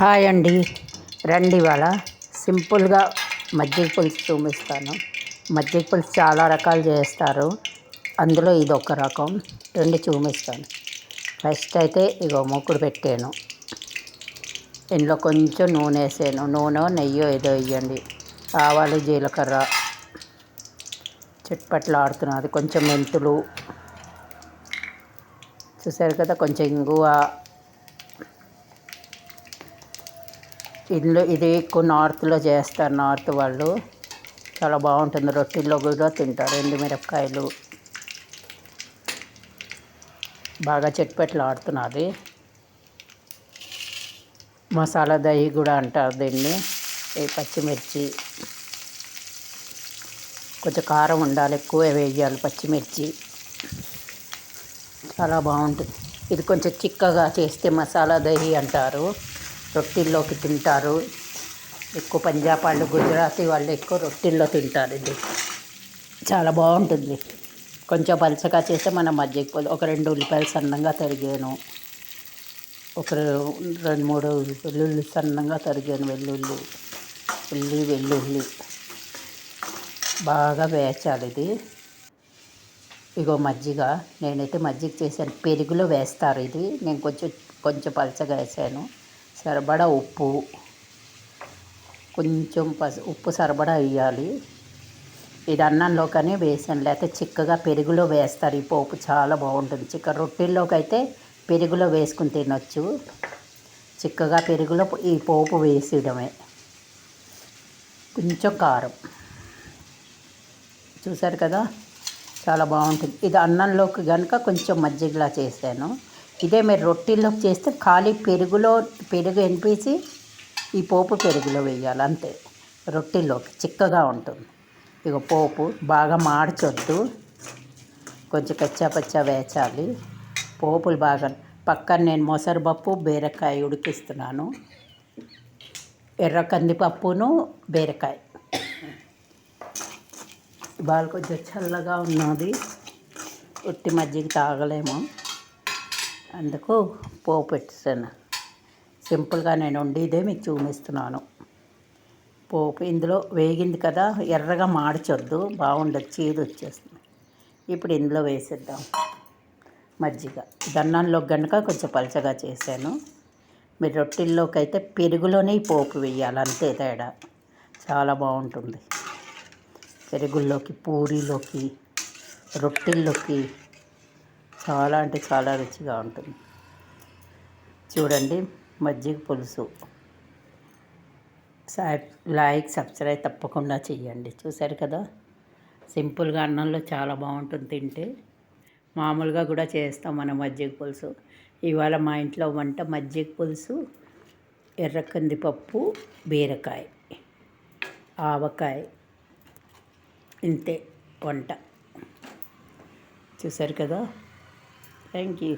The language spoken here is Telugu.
హాయ్ అండి. రండి ఇవాళ సింపుల్గా మజ్జిగ పులుసు చూపిస్తాను. మజ్జిగ పులుసు చాలా రకాలు చేస్తారు, అందులో ఇది ఒక రకం. రెండు చూపిస్తాను. ఫస్ట్ అయితే ఇగో మూకుడు పెట్టాను, ఇందులో కొంచెం నూనె వేసాను. నూనె నెయ్యి ఏదో వేయండి. ఆవాలు జీలకర్ర చిట్పట్లాడుతున్నది. కొంచెం మెంతులు చూసారు కదా, కొంచెం ఇంగువ. ఇది ఎక్కువ నార్త్లో చేస్తారు, నార్త్ వాళ్ళు. చాలా బాగుంటుంది, రొట్టెల్లో కూడా తింటారు. ఎండుమిరపకాయలు బాగా ఆడుతున్నది. మసాలా దహి కూడా అంటారు దీన్ని. పచ్చిమిర్చి కొంచెం కారం ఉండాలి, ఎక్కువ వేయాలి పచ్చిమిర్చి. చాలా బాగుంటుంది. ఇది కొంచెం చిక్కగా చేస్తే మసాలా దహి అంటారు. రొట్టెల్లోకి తింటారు ఎక్కువ. పంజాబ్ వాళ్ళు, గుజరాతీ వాళ్ళు ఎక్కువ రొట్టెల్లో తింటారు. ఇది చాలా బాగుంటుంది. కొంచెం పలచగా చేస్తే మనం మజ్జిగ ఒక 2 ఉల్లిపాయలు సన్నంగా తరిగాను, ఒక 2-3 వెల్లుల్లి సన్నంగా తరిగాను. వెల్లుల్లి బాగా వేచాలి ఇది. ఇగో మజ్జిగ, నేనైతే మజ్జిగ చేశాను. పెరుగులో వేస్తారు ఇది, నేను కొంచెం పలచగా వేసాను. సరిపడా ఉప్పు, కొంచెం ఉప్పు సరిపడా వేయాలి. ఇది అన్నంలోకనే వేసాను, లేకపోతే చిక్కగా పెరుగులో వేస్తారు. ఈ పోపు చాలా బాగుంటుంది. రొట్టెల్లోకి అయితే పెరుగులో వేసుకుని తినొచ్చు. చిక్కగా పెరుగులో ఈ పోపు వేసేయడమే. కొంచెం కారం చూసారు కదా, చాలా బాగుంటుంది. ఇది అన్నంలోకి కనుక కొంచెం మజ్జిగలా చేశాను. ఇదే మీరు రొట్టెల్లోకి చేస్తే ఖాళీ పెరుగు ఎనిపేసి ఈ పోపు పెరుగులో వేయాలి అంతే. రొట్టెల్లోకి చిక్కగా ఉంటుంది. ఇక పోపు బాగా మార్చొద్దు, కొంచెం కచ్చాపచ్చా వేచాలి. పోపులు బాగా పక్కన నేను మొసరుపప్పు బీరకాయ ఉడికిస్తున్నాను. ఎర్ర కందిపప్పును బీరకాయ. ఇవాళ కొంచెం చల్లగా ఉన్నది, ఉట్టి మజ్జిగ తాగలేము, అందుకు పోపు పెట్టాను. సింపుల్గా నేను వండిదే మీకు చూపిస్తున్నాను. పోపు ఇందులో వేగింది కదా, ఎర్రగా మార్చొద్దు, బాగుండదు, చేదు వచ్చేస్తుంది. ఇప్పుడు ఇందులో వేసేద్దాం మజ్జిగ. దన్నంలోకి కనుక కొంచెం పలచగా చేశాను. మీరు రొట్టెల్లోకి అయితే పెరుగులోనే పోపు వేయాలి, అంతే తేడా. చాలా బాగుంటుంది. పెరుగుల్లోకి, పూరీలోకి, రొట్టెల్లోకి చాలా అంటే చాలా రుచిగా ఉంటుంది. చూడండి మజ్జిగ పులుసు. లైక్ సబ్స్క్రైబ్ తప్పకుండా చెయ్యండి. చూసారు కదా, సింపుల్గా అన్నంలో చాలా బాగుంటుంది తింటే. మామూలుగా కూడా చేస్తాం మనం మజ్జిగ పులుసు. ఇవాళ మా ఇంట్లో వంట మజ్జిగ పులుసు, ఎర్ర కందిపప్పు, బీరకాయ, ఆవకాయ, ఇంతే వంట. చూసారు కదా, థ్యాంక్ యూ.